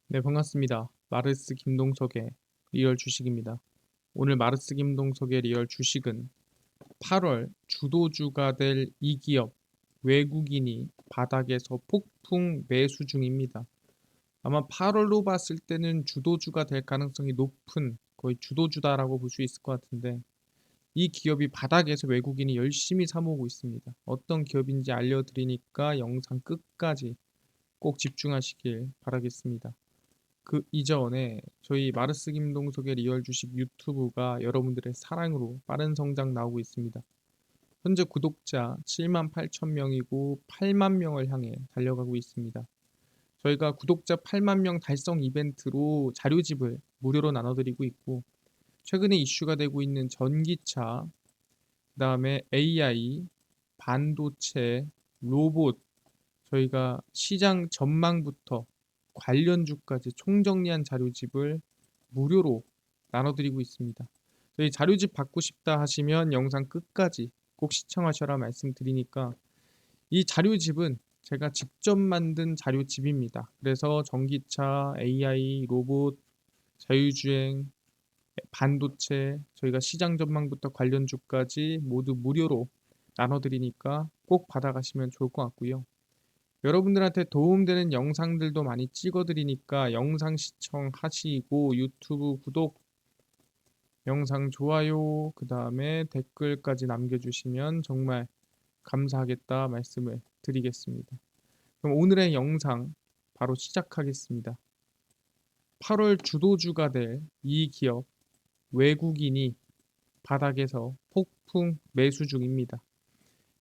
네, 반갑습니다. 마르스 김동석의 리얼 주식입니다. 오늘 마르스 김동석의 리얼 주식은 8월 주도주가 될 이 기업 외국인이 바닥에서 폭풍 매수 중입니다. 아마 8월로 봤을 때는 주도주가 될 가능성이 높은 거의 주도주다라고 볼 수 있을 것 같은데 이 기업이 바닥에서 외국인이 열심히 사모으고 있습니다. 어떤 기업인지 알려드리니까 영상 끝까지 꼭 집중하시길 바라겠습니다. 그 이전에 저희 마르스 김동석의 리얼 주식 유튜브가 여러분들의 사랑으로 빠른 성장 나오고 있습니다. 현재 구독자 7만 8천 명이고 8만 명을 향해 달려가고 있습니다. 저희가 구독자 8만 명 달성 이벤트로 자료집을 무료로 나눠드리고 있고 최근에 이슈가 되고 있는 전기차, 그다음에 AI, 반도체, 로봇 저희가 시장 전망부터 관련주까지 총정리한 자료집을 무료로 나눠드리고 있습니다. 저희 자료집 받고 싶다 하시면 영상 끝까지 꼭 시청하셔라 말씀드리니까 이 자료집은 제가 직접 만든 자료집입니다. 그래서 전기차, AI, 로봇, 자율주행, 반도체, 저희가 시장 전망부터 관련주까지 모두 무료로 나눠드리니까 꼭 받아가시면 좋을 것 같고요. 여러분들한테 도움되는 영상들도 많이 찍어드리니까 영상 시청하시고 유튜브 구독, 영상 좋아요, 그 다음에 댓글까지 남겨주시면 정말 감사하겠다 말씀을 드리겠습니다. 그럼 오늘의 영상 바로 시작하겠습니다. 8월 주도주가 될 이 기업 외국인이 바닥에서 폭풍 매수 중입니다.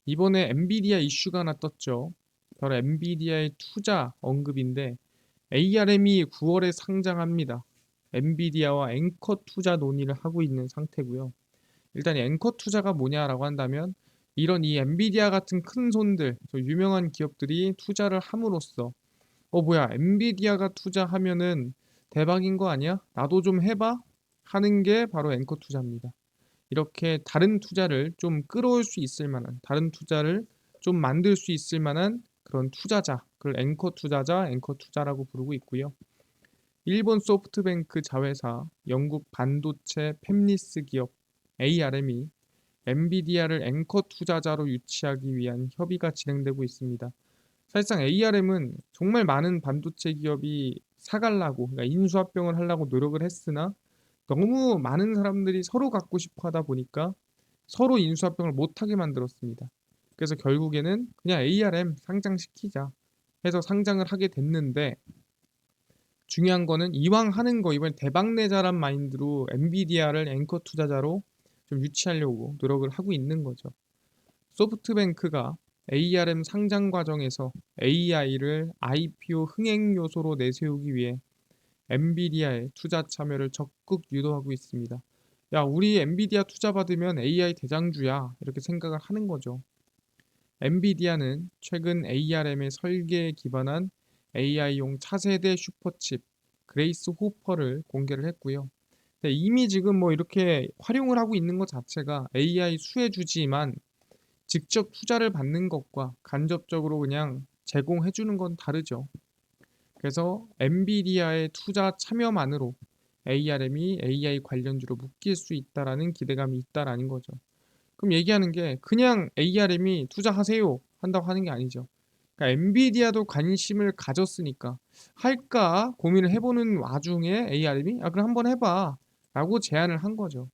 이번에 엔비디아 이슈가 하나 떴죠. 바로 엔비디아의 투자 언급인데 ARM이 9월에 상장합니다. 엔비디아와 앵커 투자 논의를 하고 있는 상태고요. 일단 앵커 투자가 뭐냐라고 한다면 이런 이 엔비디아 같은 큰 손들, 저 유명한 기업들이 투자를 함으로써 뭐야 엔비디아가 투자하면은 대박인 거 아니야? 나도 좀 해봐? 하는 게 바로 앵커 투자입니다. 이렇게 다른 투자를 좀 끌어올 수 있을 만한 다른 투자를 좀 만들 수 있을 만한 그런 투자자, 그걸 앵커 투자자, 앵커 투자라고 부르고 있고요. 일본 소프트뱅크 자회사, 영국 반도체 팹리스 기업 ARM이 엔비디아를 앵커 투자자로 유치하기 위한 협의가 진행되고 있습니다. 사실상 ARM은 정말 많은 반도체 기업이 사갈라고, 그러니까 인수합병을 하려고 노력을 했으나 너무 많은 사람들이 서로 갖고 싶어 하다 보니까 서로 인수합병을 못하게 만들었습니다. 그래서 결국에는 그냥 ARM 상장시키자 해서 상장을 하게 됐는데 중요한 거는 이왕 하는 거 이번에 대박 내자란 마인드로 엔비디아를 앵커 투자자로 좀 유치하려고 노력을 하고 있는 거죠. 소프트뱅크가 ARM 상장 과정에서 AI를 IPO 흥행 요소로 내세우기 위해 엔비디아의 투자 참여를 적극 유도하고 있습니다. 야, 우리 엔비디아 투자 받으면 AI 대장주야. 이렇게 생각을 하는 거죠. 엔비디아는 최근 ARM의 설계에 기반한 AI용 차세대 슈퍼칩 그레이스 호퍼를 공개를 했고요. 근데 이미 지금 뭐 이렇게 활용을 하고 있는 것 자체가 AI 수혜주지만 직접 투자를 받는 것과 간접적으로 그냥 제공해 주는 건 다르죠. 그래서 엔비디아의 투자 참여만으로 ARM이 AI 관련주로 묶일 수 있다라는 기대감이 있다라는 거죠. 그럼 얘기하는 게 그냥 ARM이 투자하세요 한다고 하는 게 아니죠. 그러니까 엔비디아도 관심을 가졌으니까 할까 고민을 해보는 와중에 ARM이 그럼 한번 해봐 라고 제안을 한 거죠.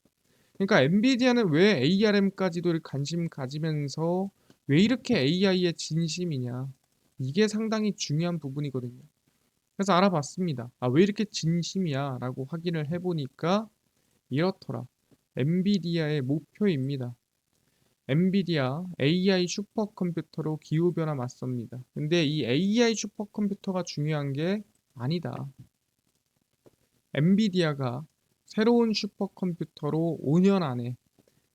그러니까 엔비디아는 왜 ARM까지도 관심 가지면서 왜 이렇게 AI에 진심이냐, 이게 상당히 중요한 부분이거든요. 그래서 알아봤습니다. 왜 이렇게 진심이야 라고 확인을 해보니까 이렇더라. 엔비디아의 목표입니다. 엔비디아 AI 슈퍼컴퓨터로 기후변화 맞섭니다. 근데 이 AI 슈퍼컴퓨터가 중요한 게 아니다. 엔비디아가 새로운 슈퍼컴퓨터로 5년 안에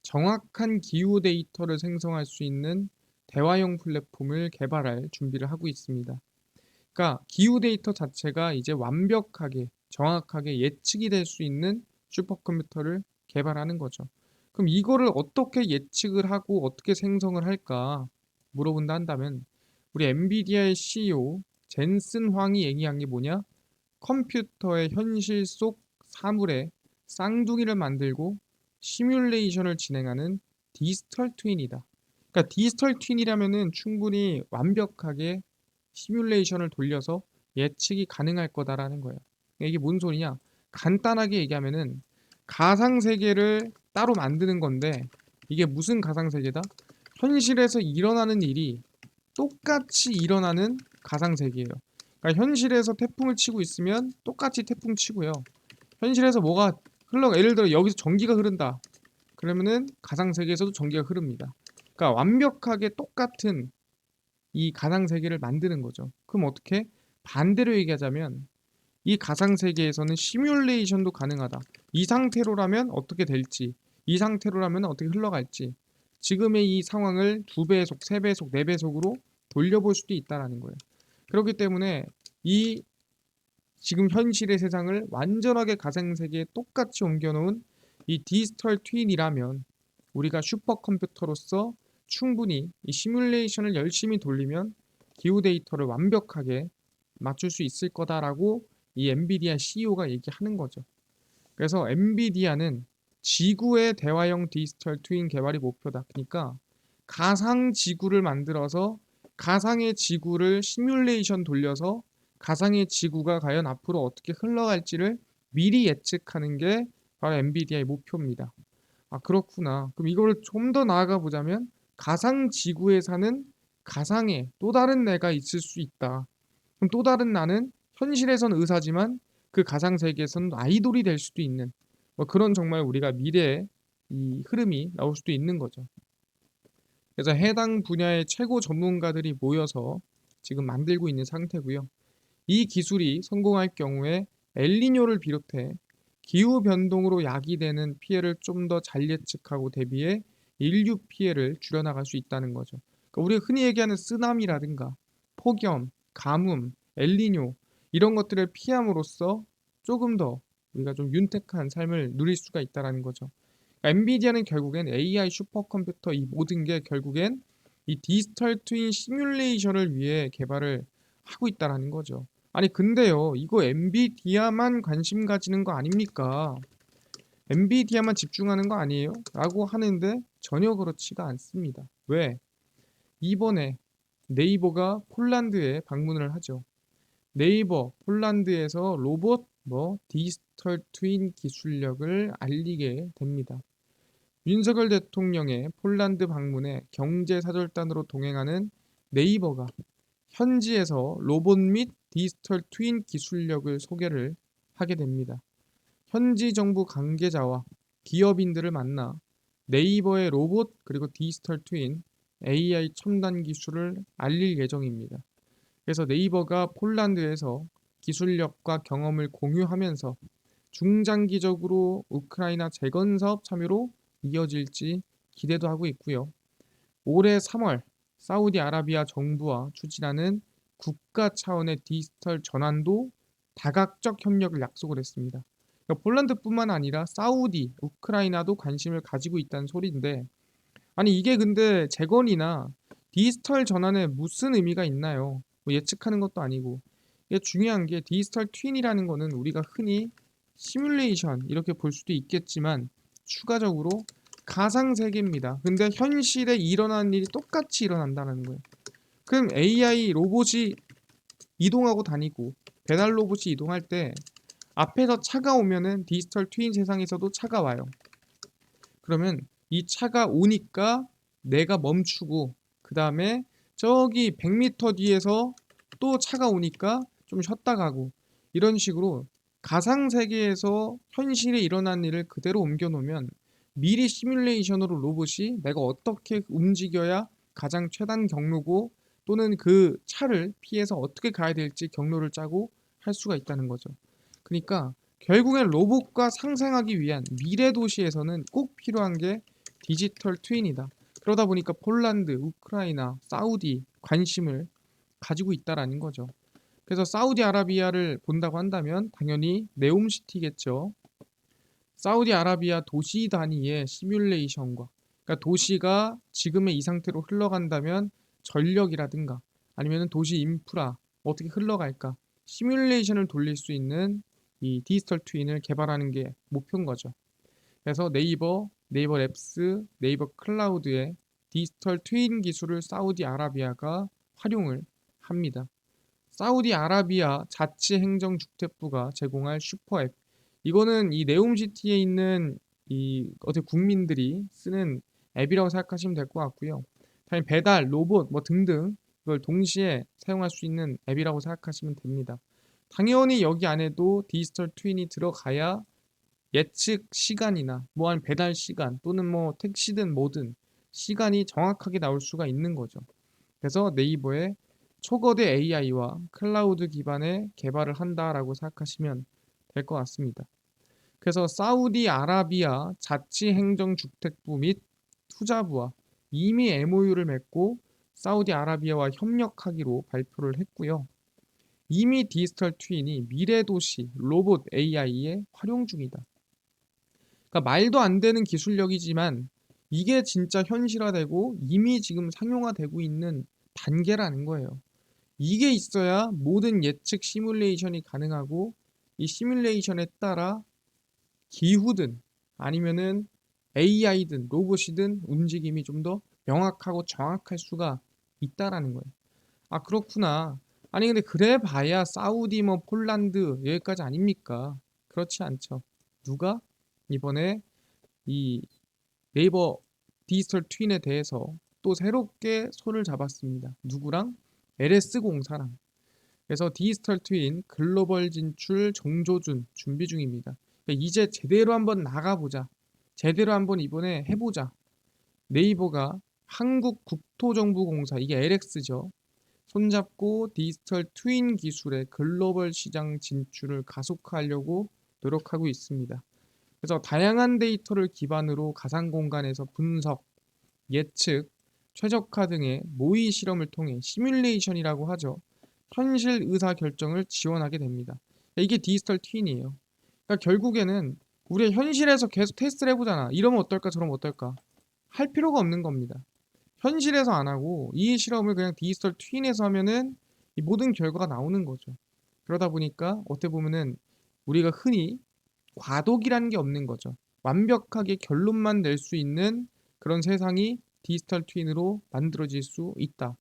정확한 기후 데이터를 생성할 수 있는 대화형 플랫폼을 개발할 준비를 하고 있습니다. 그러니까 기후 데이터 자체가 이제 완벽하게 정확하게 예측이 될 수 있는 슈퍼컴퓨터를 개발하는 거죠. 그럼 이거를 어떻게 예측을 하고 어떻게 생성을 할까 물어본다 한다면 우리 엔비디아의 CEO 젠슨 황이 얘기한 게 뭐냐? 컴퓨터의 현실 속 사물의 쌍둥이를 만들고 시뮬레이션을 진행하는 디지털 트윈이다. 그러니까 디지털 트윈이라면은 충분히 완벽하게 시뮬레이션을 돌려서 예측이 가능할 거다라는 거예요. 이게 뭔 소리냐? 간단하게 얘기하면은 가상 세계를 따로 만드는 건데 이게 무슨 가상 세계다? 현실에서 일어나는 일이 똑같이 일어나는 가상 세계예요. 그러니까 현실에서 태풍을 치고 있으면 똑같이 태풍 치고요. 현실에서 뭐가 예를 들어 여기서 전기가 흐른다. 그러면은 가상 세계에서도 전기가 흐릅니다. 그러니까 완벽하게 똑같은 이 가상 세계를 만드는 거죠. 그럼 어떻게? 반대로 얘기하자면 이 가상 세계에서는 시뮬레이션도 가능하다. 이 상태로라면 어떻게 될지, 이 상태로라면 어떻게 흘러갈지, 지금의 이 상황을 두 배속, 세 배속, 네 배속으로 돌려볼 수도 있다라는 거예요. 그렇기 때문에 이 지금 현실의 세상을 완전하게 가상 세계에 똑같이 옮겨놓은 이 디지털 트윈이라면 우리가 슈퍼컴퓨터로서 충분히 이 시뮬레이션을 열심히 돌리면 기후 데이터를 완벽하게 맞출 수 있을 거다라고 이 엔비디아 CEO가 얘기하는 거죠. 그래서 엔비디아는 지구의 대화형 디지털 트윈 개발이 목표다. 그러니까 가상 지구를 만들어서 가상의 지구를 시뮬레이션 돌려서 가상의 지구가 과연 앞으로 어떻게 흘러갈지를 미리 예측하는 게 바로 엔비디아의 목표입니다. 아, 그렇구나. 그럼 이걸 좀 더 나아가 보자면 가상 지구에 사는 가상의 또 다른 내가 있을 수 있다. 그럼 또 다른 나는 현실에서는 의사지만 그 가상 세계에서는 아이돌이 될 수도 있는 뭐 그런 정말 우리가 미래의 이 흐름이 나올 수도 있는 거죠. 그래서 해당 분야의 최고 전문가들이 모여서 지금 만들고 있는 상태고요. 이 기술이 성공할 경우에 엘니뇨를 비롯해 기후 변동으로 야기되는 피해를 좀 더 잘 예측하고 대비해 인류 피해를 줄여나갈 수 있다는 거죠. 그러니까 우리가 흔히 얘기하는 쓰나미라든가 폭염, 가뭄, 엘니뇨 이런 것들을 피함으로써 조금 더 우리가 좀 윤택한 삶을 누릴 수가 있다는 거죠. 그러니까 엔비디아는 결국엔 AI 슈퍼컴퓨터 이 모든 게 결국엔 이 디지털 트윈 시뮬레이션을 위해 개발을 하고 있다는 거죠. 아니 근데요 이거 엔비디아만 관심 가지는 거 아닙니까? 엔비디아만 집중하는 거 아니에요? 라고 하는데 전혀 그렇지가 않습니다. 왜? 이번에 네이버가 폴란드에 방문을 하죠. 네이버 폴란드에서 로봇 디지털 트윈 기술력을 알리게 됩니다. 윤석열 대통령의 폴란드 방문에 경제사절단으로 동행하는 네이버가 현지에서 로봇 및 디지털 트윈 기술력을 소개를 하게 됩니다. 현지 정부 관계자와 기업인들을 만나 네이버의 로봇 그리고 디지털 트윈 AI 첨단 기술을 알릴 예정입니다. 그래서 네이버가 폴란드에서 기술력과 경험을 공유하면서 중장기적으로 우크라이나 재건 사업 참여로 이어질지 기대도 하고 있고요. 올해 3월 사우디아라비아 정부와 추진하는 국가 차원의 디지털 전환도 다각적 협력을 약속을 했습니다. 그러니까 폴란드뿐만 아니라 사우디, 우크라이나도 관심을 가지고 있다는 소리인데 아니 이게 근데 재건이나 디지털 전환에 무슨 의미가 있나요? 뭐 예측하는 것도 아니고 이게 중요한 게 디지털 트윈이라는 거는 우리가 흔히 시뮬레이션 이렇게 볼 수도 있겠지만 추가적으로 가상 세계입니다. 근데 현실에 일어나는 일이 똑같이 일어난다는 거예요. 그럼 AI 로봇이 이동하고 다니고 배달 로봇이 이동할 때 앞에서 차가 오면은 디지털 트윈 세상에서도 차가 와요. 그러면 이 차가 오니까 내가 멈추고 그 다음에 저기 100m 뒤에서 또 차가 오니까 좀 쉬었다 가고 이런 식으로 가상 세계에서 현실에 일어난 일을 그대로 옮겨 놓으면 미리 시뮬레이션으로 로봇이 내가 어떻게 움직여야 가장 최단 경로고 또는 그 차를 피해서 어떻게 가야 될지 경로를 짜고 할 수가 있다는 거죠. 그러니까 결국엔 로봇과 상생하기 위한 미래 도시에서는 꼭 필요한 게 디지털 트윈이다. 그러다 보니까 폴란드, 우크라이나, 사우디 관심을 가지고 있다라는 거죠. 그래서 사우디아라비아를 본다고 한다면 당연히 네옴시티겠죠. 사우디아라비아 도시 단위의 시뮬레이션과 그러니까 도시가 지금의 이 상태로 흘러간다면 전력이라든가 아니면 도시 인프라 어떻게 흘러갈까 시뮬레이션을 돌릴 수 있는 이 디지털 트윈을 개발하는 게 목표인 거죠. 그래서 네이버 랩스, 네이버 클라우드의 디지털 트윈 기술을 사우디아라비아가 활용을 합니다. 사우디아라비아 자치행정주택부가 제공할 슈퍼앱. 이거는 이 네옴시티에 있는 이 어떻게 국민들이 쓰는 앱이라고 생각하시면 될 것 같고요. 당연히 배달, 로봇 뭐 등등 이걸 동시에 사용할 수 있는 앱이라고 생각하시면 됩니다. 당연히 여기 안에도 디지털 트윈이 들어가야 예측 시간이나 뭐한 배달 시간 또는 뭐 택시든 뭐든 시간이 정확하게 나올 수가 있는 거죠. 그래서 네이버에 초거대 AI와 클라우드 기반의 개발을 한다라고 생각하시면 될 것 같습니다. 그래서 사우디아라비아 자치행정주택부 및 투자부와 이미 MOU를 맺고 사우디아라비아와 협력하기로 발표를 했고요. 이미 디지털 트윈이 미래도시 로봇 AI에 활용 중이다. 그러니까 말도 안 되는 기술력이지만 이게 진짜 현실화되고 이미 지금 상용화되고 있는 단계라는 거예요. 이게 있어야 모든 예측 시뮬레이션이 가능하고 이 시뮬레이션에 따라 기후든 아니면은 AI든 로봇이든 움직임이 좀 더 명확하고 정확할 수가 있다라는 거예요. 아, 그렇구나. 아니 근데 그래 봐야 사우디 뭐 폴란드 여기까지 아닙니까? 그렇지 않죠. 누가 이번에 이 네이버 디지털 트윈에 대해서 또 새롭게 손을 잡았습니다. 누구랑? LS공사랑. 그래서 디지털 트윈 글로벌 진출 정조준 준비 중입니다. 그러니까 이제 제대로 한번 나가보자. 제대로 한번 이번에 해보자. 네이버가 한국국토정보공사, 이게 LX죠. 손잡고 디지털 트윈 기술의 글로벌 시장 진출을 가속화하려고 노력하고 있습니다. 그래서 다양한 데이터를 기반으로 가상 공간에서 분석, 예측, 최적화 등의 모의 실험을 통해 시뮬레이션이라고 하죠. 현실 의사 결정을 지원하게 됩니다. 이게 디지털 트윈이에요. 그러니까 결국에는 우리 현실에서 계속 테스트를 해보잖아. 이러면 어떨까, 저러면 어떨까. 할 필요가 없는 겁니다. 현실에서 안 하고 이 실험을 그냥 디지털 트윈에서 하면은 이 모든 결과가 나오는 거죠. 그러다 보니까 어떻게 보면은 우리가 흔히 과도기라는 게 없는 거죠. 완벽하게 결론만 낼 수 있는 그런 세상이 디지털 트윈으로 만들어질 수 있다.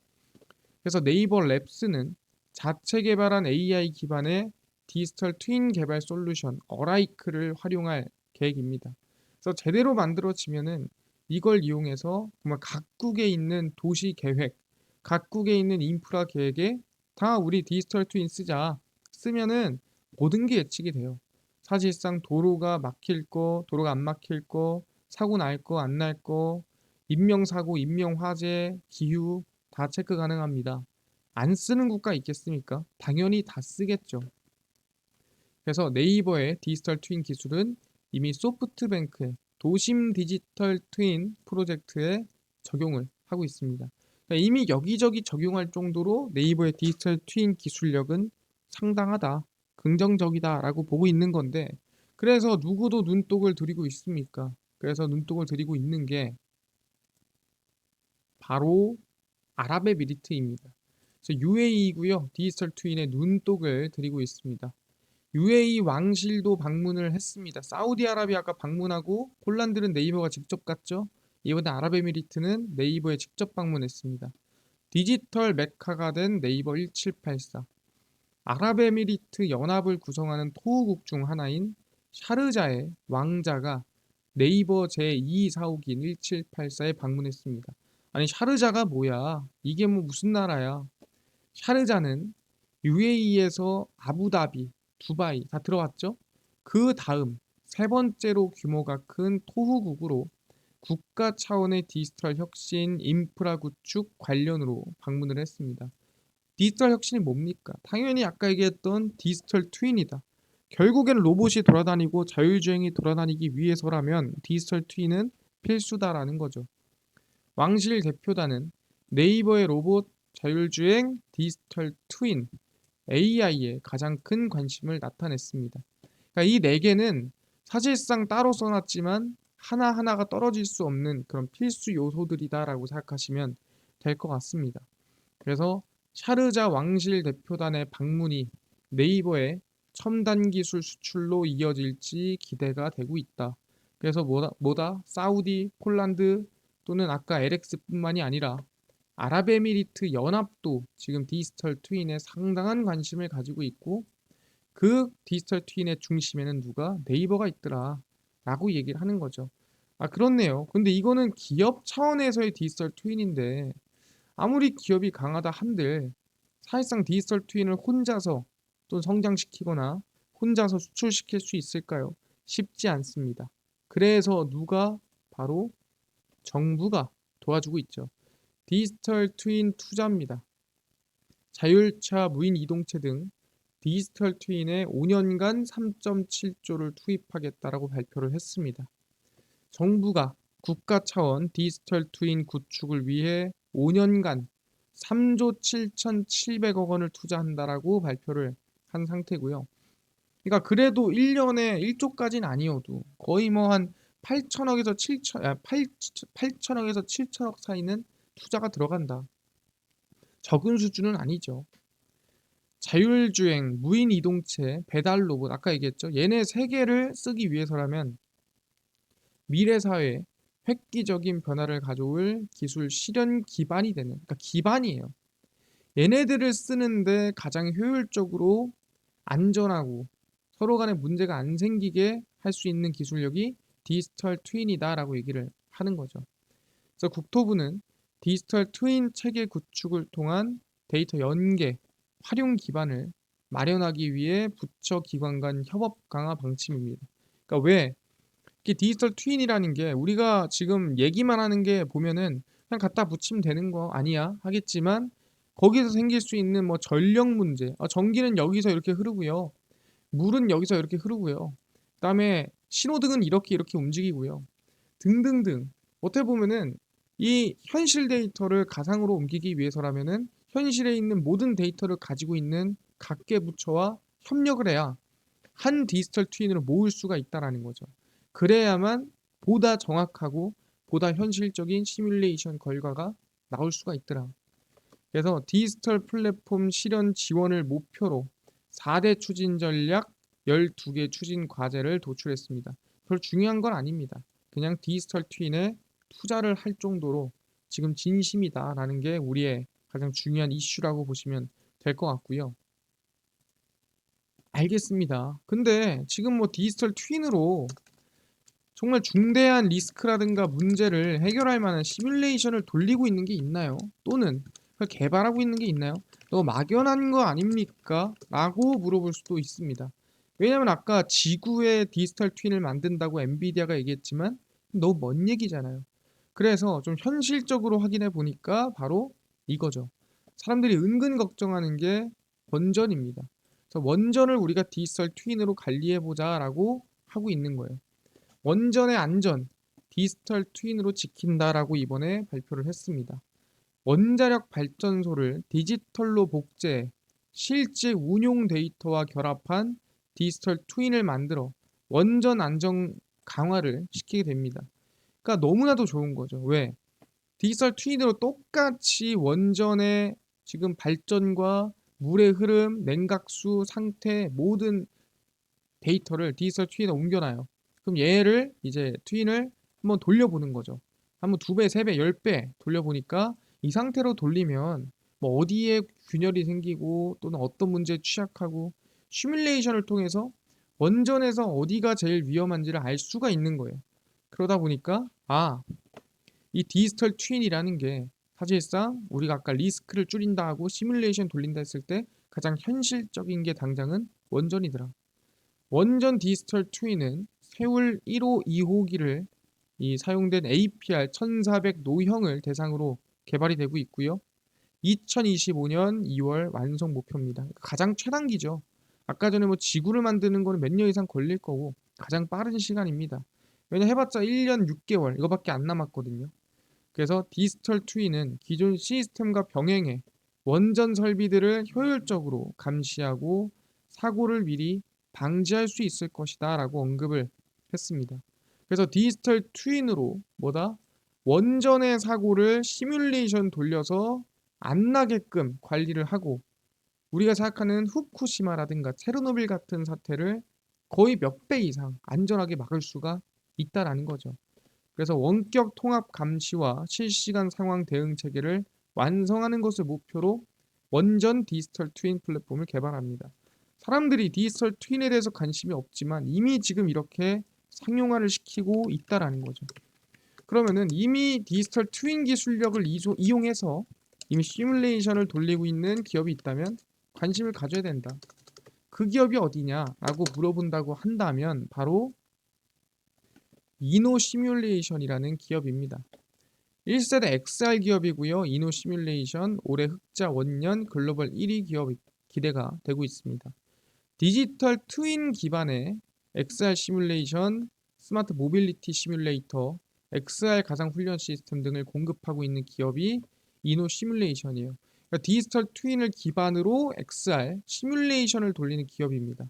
그래서 네이버 랩스는 자체 개발한 AI 기반의 디지털 트윈 개발 솔루션 어라이크를 활용할 계획입니다. 그래서 제대로 만들어지면은 이걸 이용해서 정말 각국에 있는 도시 계획, 각국에 있는 인프라 계획에 다 우리 디지털 트윈 쓰자. 쓰면은 모든 게 예측이 돼요. 사실상 도로가 막힐 거, 도로가 안 막힐 거, 사고 날 거, 안 날 거, 인명사고, 인명화재, 기후 다 체크 가능합니다. 안 쓰는 국가 있겠습니까? 당연히 다 쓰겠죠. 그래서 네이버의 디지털 트윈 기술은 이미 소프트뱅크의 도심 디지털 트윈 프로젝트에 적용을 하고 있습니다. 그러니까 이미 여기저기 적용할 정도로 네이버의 디지털 트윈 기술력은 상당하다, 긍정적이다라고 보고 있는 건데, 그래서 누구도 눈독을 들이고 있습니까? 그래서 눈독을 들이고 있는 게 바로 아랍에미리트입니다. 그래서 UAE고요. 디지털 트윈의 눈독을 들이고 있습니다. UAE 왕실도 방문을 했습니다. 사우디아라비아가 방문하고 폴란드는 네이버가 직접 갔죠. 이번에 아랍에미리트는 네이버에 직접 방문했습니다. 디지털 메카가 된 네이버 1784. 아랍에미리트 연합을 구성하는 토우국 중 하나인 샤르자의 왕자가 네이버 제2사옥인 1784에 방문했습니다. 아니 샤르자가 뭐야? 이게 뭐 무슨 나라야? 샤르자는 UAE에서 아부다비, 두바이 다 들어왔죠? 그 다음 세 번째로 규모가 큰 토후국으로 국가 차원의 디지털 혁신, 인프라 구축 관련으로 방문을 했습니다. 디지털 혁신이 뭡니까? 당연히 아까 얘기했던 디지털 트윈이다. 결국에는 로봇이 돌아다니고 자율주행이 돌아다니기 위해서라면 디지털 트윈은 필수다라는 거죠. 왕실 대표단은 네이버의 로봇, 자율주행, 디지털 트윈, AI에 가장 큰 관심을 나타냈습니다. 그러니까 이 네 개는 사실상 따로 써놨지만 하나하나가 떨어질 수 없는 그런 필수 요소들이다라고 생각하시면 될 것 같습니다. 그래서 샤르자 왕실 대표단의 방문이 네이버의 첨단 기술 수출로 이어질지 기대가 되고 있다. 그래서 뭐다? 사우디, 폴란드 또는 아까 LX뿐만이 아니라 아랍에미리트 연합도 지금 디지털 트윈에 상당한 관심을 가지고 있고 그 디지털 트윈의 중심에는 누가? 네이버가 있더라 라고 얘기를 하는 거죠. 아, 그렇네요. 근데 이거는 기업 차원에서의 디지털 트윈인데 아무리 기업이 강하다 한들 사실상 디지털 트윈을 혼자서 또 성장시키거나 혼자서 수출시킬 수 있을까요? 쉽지 않습니다. 그래서 누가? 바로 정부가 도와주고 있죠. 디지털 트윈 투자입니다. 자율차 무인 이동체 등 디지털 트윈에 5년간 3.7조를 투입하겠다라고 발표를 했습니다. 정부가 국가 차원 디지털 트윈 구축을 위해 5년간 3조 7,700억 원을 투자한다라고 발표를 한 상태고요. 그러니까 그래도 1년에 1조까지는 아니어도 거의 뭐 한 8천억에서 7천억 사이는 투자가 들어간다. 적은 수준은 아니죠. 자율주행, 무인 이동체, 배달 로봇 아까 얘기했죠. 얘네 세 개를 쓰기 위해서라면 미래 사회에 획기적인 변화를 가져올 기술 실현 기반이 되는 그러니까 기반이에요. 얘네들을 쓰는데 가장 효율적으로 안전하고 서로 간에 문제가 안 생기게 할 수 있는 기술력이 디지털 트윈이다라고 얘기를 하는 거죠. 그래서 국토부는 디지털 트윈 체계 구축을 통한 데이터 연계, 활용 기반을 마련하기 위해 부처 기관 간 협업 강화 방침입니다. 그러니까 왜 이게 디지털 트윈이라는 게 우리가 지금 얘기만 하는 게 보면은 그냥 갖다 붙이면 되는 거 아니야 하겠지만 거기서 생길 수 있는 뭐 전력 문제, 전기는 여기서 이렇게 흐르고요. 물은 여기서 이렇게 흐르고요. 그다음에 신호등은 이렇게 움직이고요. 등등등. 어떻게 보면은 이 현실 데이터를 가상으로 옮기기 위해서라면은 현실에 있는 모든 데이터를 가지고 있는 각계 부처와 협력을 해야 한 디지털 트윈으로 모을 수가 있다라는 거죠. 그래야만 보다 정확하고 보다 현실적인 시뮬레이션 결과가 나올 수가 있더라. 그래서 디지털 플랫폼 실현 지원을 목표로 4대 추진 전략 12개 추진 과제를 도출했습니다. 별 중요한 건 아닙니다. 그냥 디지털 트윈에 투자를 할 정도로 지금 진심이다라는 게 우리의 가장 중요한 이슈라고 보시면 될 것 같고요. 알겠습니다. 근데 지금 뭐 디지털 트윈으로 정말 중대한 리스크라든가 문제를 해결할 만한 시뮬레이션을 돌리고 있는 게 있나요? 또는 그걸 개발하고 있는 게 있나요? 너무 막연한 거 아닙니까? 라고 물어볼 수도 있습니다. 왜냐면 아까 지구의 디지털 트윈을 만든다고 엔비디아가 얘기했지만 너무 먼 얘기잖아요. 그래서 좀 현실적으로 확인해 보니까 바로 이거죠. 사람들이 은근 걱정하는 게 원전입니다. 그래서 원전을 우리가 디지털 트윈으로 관리해 보자라고 하고 있는 거예요. 원전의 안전, 디지털 트윈으로 지킨다라고 이번에 발표를 했습니다. 원자력 발전소를 디지털로 복제, 실제 운용 데이터와 결합한 디지털 트윈을 만들어 원전 안전 강화를 시키게 됩니다. 그러니까 너무나도 좋은 거죠. 왜? 디지털 트윈으로 똑같이 원전의 지금 발전과 물의 흐름, 냉각수 상태 모든 데이터를 디지털 트윈에 옮겨놔요. 그럼 얘를 이제 트윈을 한번 돌려보는 거죠. 한번 2배, 3배, 10배 돌려보니까 이 상태로 돌리면 뭐 어디에 균열이 생기고 또는 어떤 문제에 취약하고 시뮬레이션을 통해서 원전에서 어디가 제일 위험한지를 알 수가 있는 거예요. 그러다 보니까 이 디지털 트윈이라는 게 사실상 우리가 아까 리스크를 줄인다 하고 시뮬레이션 돌린다 했을 때 가장 현실적인 게 당장은 원전이더라. 원전 디지털 트윈은 세울 1호 2호기를 이 사용된 APR 1400 노형을 대상으로 개발이 되고 있고요. 2025년 2월 완성 목표입니다. 가장 최단기죠. 아까 전에 뭐 지구를 만드는 거는 몇 년 이상 걸릴 거고 가장 빠른 시간입니다. 왜냐 해봤자 1년 6개월 이거밖에 안 남았거든요. 그래서 디지털 트윈은 기존 시스템과 병행해 원전 설비들을 효율적으로 감시하고 사고를 미리 방지할 수 있을 것이다 라고 언급을 했습니다. 그래서 디지털 트윈으로 원전의 사고를 시뮬레이션 돌려서 안 나게끔 관리를 하고 우리가 생각하는 후쿠시마라든가 체르노빌 같은 사태를 거의 몇 배 이상 안전하게 막을 수가 있다라는 거죠. 그래서 원격 통합 감시와 실시간 상황 대응 체계를 완성하는 것을 목표로 원전 디지털 트윈 플랫폼을 개발합니다. 사람들이 디지털 트윈에 대해서 관심이 없지만 이미 지금 이렇게 상용화를 시키고 있다라는 거죠. 그러면은 이미 디지털 트윈 기술력을 이용해서 이미 시뮬레이션을 돌리고 있는 기업이 있다면 관심을 가져야 된다. 그 기업이 어디냐라고 물어본다고 한다면 바로 이노 시뮬레이션이라는 기업입니다. 1세대 XR 기업이고요. 이노 시뮬레이션 올해 흑자 원년 글로벌 1위 기업 기대가 되고 있습니다. 디지털 트윈 기반의 XR 시뮬레이션, 스마트 모빌리티 시뮬레이터, XR 가상 훈련 시스템 등을 공급하고 있는 기업이 이노 시뮬레이션이에요. 그러니까 디지털 트윈을 기반으로 XR 시뮬레이션을 돌리는 기업입니다.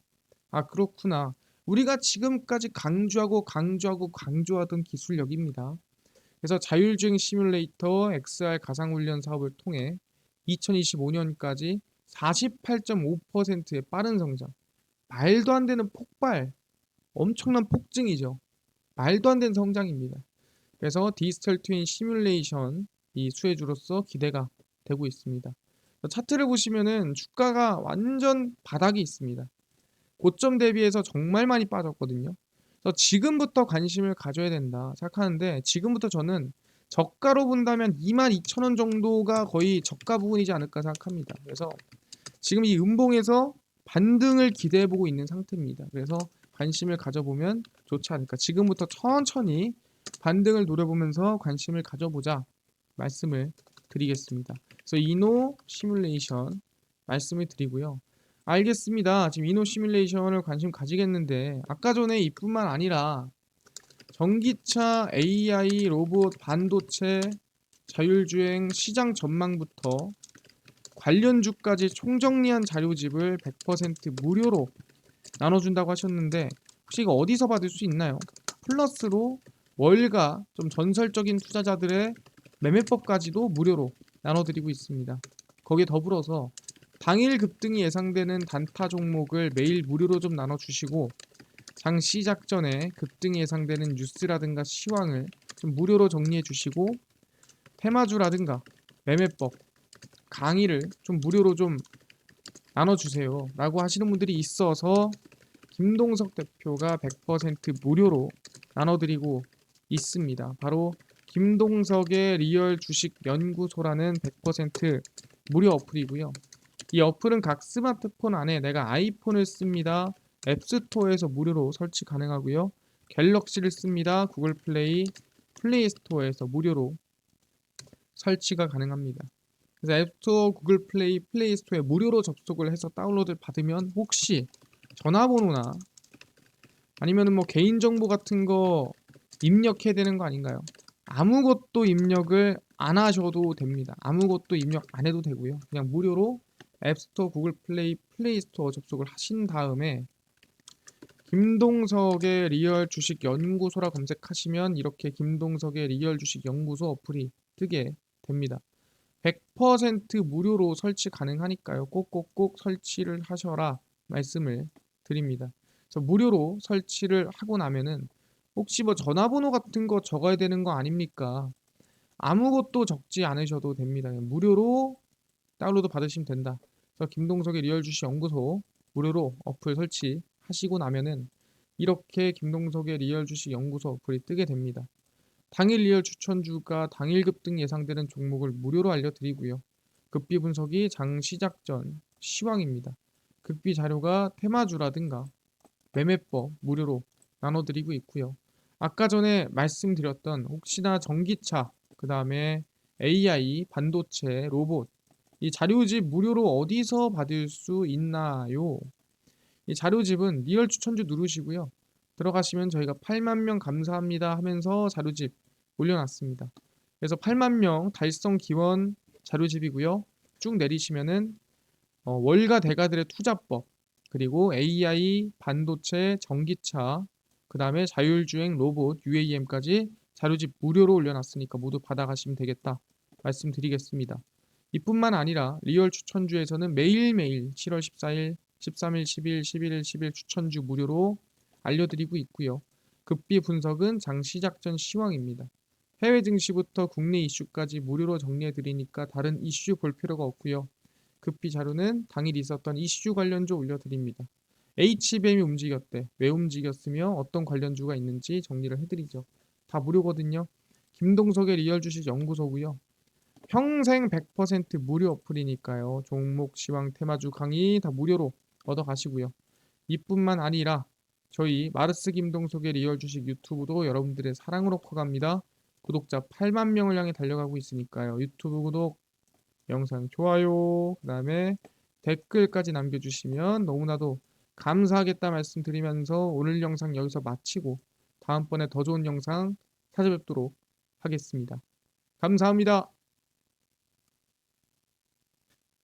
아, 그렇구나. 우리가 지금까지 강조하던 기술력입니다. 그래서 자율주행 시뮬레이터 XR 가상훈련 사업을 통해 2025년까지 48.5%의 빠른 성장, 말도 안 되는 폭발, 엄청난 폭증이죠. 말도 안 되는 성장입니다. 그래서 디지털 트윈 시뮬레이션 이 수혜주로서 기대가 되고 있습니다. 차트를 보시면은 주가가 완전 바닥이 있습니다. 고점 대비해서 정말 많이 빠졌거든요. 그래서 지금부터 관심을 가져야 된다 생각하는데 지금부터 저는 저가로 본다면 22,000원 정도가 거의 저가 부분이지 않을까 생각합니다. 그래서 지금 이 음봉에서 반등을 기대해보고 있는 상태입니다. 그래서 관심을 가져보면 좋지 않을까. 지금부터 천천히 반등을 노려보면서 관심을 가져보자 말씀을 드리겠습니다. 그래서 이노 시뮬레이션 말씀을 드리고요. 알겠습니다. 지금 이노 시뮬레이션을 관심 가지겠는데 아까 전에 이뿐만 아니라 전기차, AI, 로봇, 반도체, 자율주행 시장 전망부터 관련주까지 총정리한 자료집을 100% 무료로 나눠준다고 하셨는데 혹시 이거 어디서 받을 수 있나요? 플러스로 월가 좀 전설적인 투자자들의 매매법까지도 무료로 나눠드리고 있습니다. 거기에 더불어서 당일 급등이 예상되는 단타 종목을 매일 무료로 좀 나눠주시고 장 시작 전에 급등이 예상되는 뉴스라든가 시황을 좀 무료로 정리해 주시고 테마주라든가 매매법 강의를 좀 무료로 좀 나눠주세요 라고 하시는 분들이 있어서 김동석 대표가 100% 무료로 나눠드리고 있습니다. 바로 김동석의 리얼 주식 연구소라는 100% 무료 어플이고요. 이 어플은 각 스마트폰 안에 내가 아이폰을 씁니다. 앱스토어에서 무료로 설치 가능하고요. 갤럭시를 씁니다. 구글 플레이, 플레이 스토어에서 무료로 설치가 가능합니다. 그래서 앱스토어, 구글 플레이, 플레이 스토어에 무료로 접속을 해서 다운로드를 받으면 혹시 전화번호나 아니면은 뭐 개인정보 같은 거 입력해야 되는 거 아닌가요? 아무것도 입력을 안 하셔도 됩니다. 아무것도 입력 안 해도 되고요. 그냥 무료로 앱스토어, 구글 플레이, 플레이 스토어 접속을 하신 다음에 김동석의 리얼 주식 연구소라 검색하시면 이렇게 김동석의 리얼 주식 연구소 어플이 뜨게 됩니다. 100% 무료로 설치 가능하니까요. 꼭꼭꼭 설치를 하셔라 말씀을 드립니다. 그래서 무료로 설치를 하고 나면은 혹시 뭐 전화번호 같은 거 적어야 되는 거 아닙니까? 아무것도 적지 않으셔도 됩니다. 그냥 무료로 다운로드 받으시면 된다. 그래서 김동석의 리얼 주식 연구소 무료로 어플 설치하시고 나면은 이렇게 김동석의 리얼 주식 연구소 어플이 뜨게 됩니다. 당일 리얼 추천주가 당일 급등 예상되는 종목을 무료로 알려드리고요. 급비 분석이 장 시작 전 시황입니다. 급비 자료가 테마주라든가 매매법 무료로 나눠드리고 있고요. 아까 전에 말씀드렸던 혹시나 전기차, 그 다음에 AI, 반도체, 로봇 이 자료집 무료로 어디서 받을 수 있나요? 이 자료집은 리얼 추천주 누르시고요. 들어가시면 저희가 8만 명 감사합니다 하면서 자료집 올려놨습니다. 그래서 8만 명 달성 기원 자료집이고요. 쭉 내리시면은 월가 대가들의 투자법 그리고 AI, 반도체, 전기차 그 다음에 자율주행 로봇, UAM까지 자료집 무료로 올려놨으니까 모두 받아가시면 되겠다 말씀드리겠습니다. 이뿐만 아니라 리얼 추천주에서는 매일매일 7월 14일, 13일, 10일, 11일, 10일 추천주 무료로 알려드리고 있고요. 급비 분석은 장 시작 전 시황입니다. 해외 증시부터 국내 이슈까지 무료로 정리해드리니까 다른 이슈 볼 필요가 없고요. 급비 자료는 당일 있었던 이슈 관련주 올려드립니다. HBM이 움직였대. 왜 움직였으며 어떤 관련주가 있는지 정리를 해드리죠. 다 무료거든요. 김동석의 리얼 주식 연구소고요. 평생 100% 무료 어플이니까요. 종목, 시황, 테마주 강의 다 무료로 얻어가시고요. 이뿐만 아니라 저희 마르스 김동석의 리얼 주식 유튜브도 여러분들의 사랑으로 커갑니다. 구독자 8만 명을 향해 달려가고 있으니까요. 유튜브 구독, 영상 좋아요, 그 다음에 댓글까지 남겨주시면 너무나도 감사하겠다 말씀드리면서 오늘 영상 여기서 마치고 다음번에 더 좋은 영상 찾아뵙도록 하겠습니다. 감사합니다.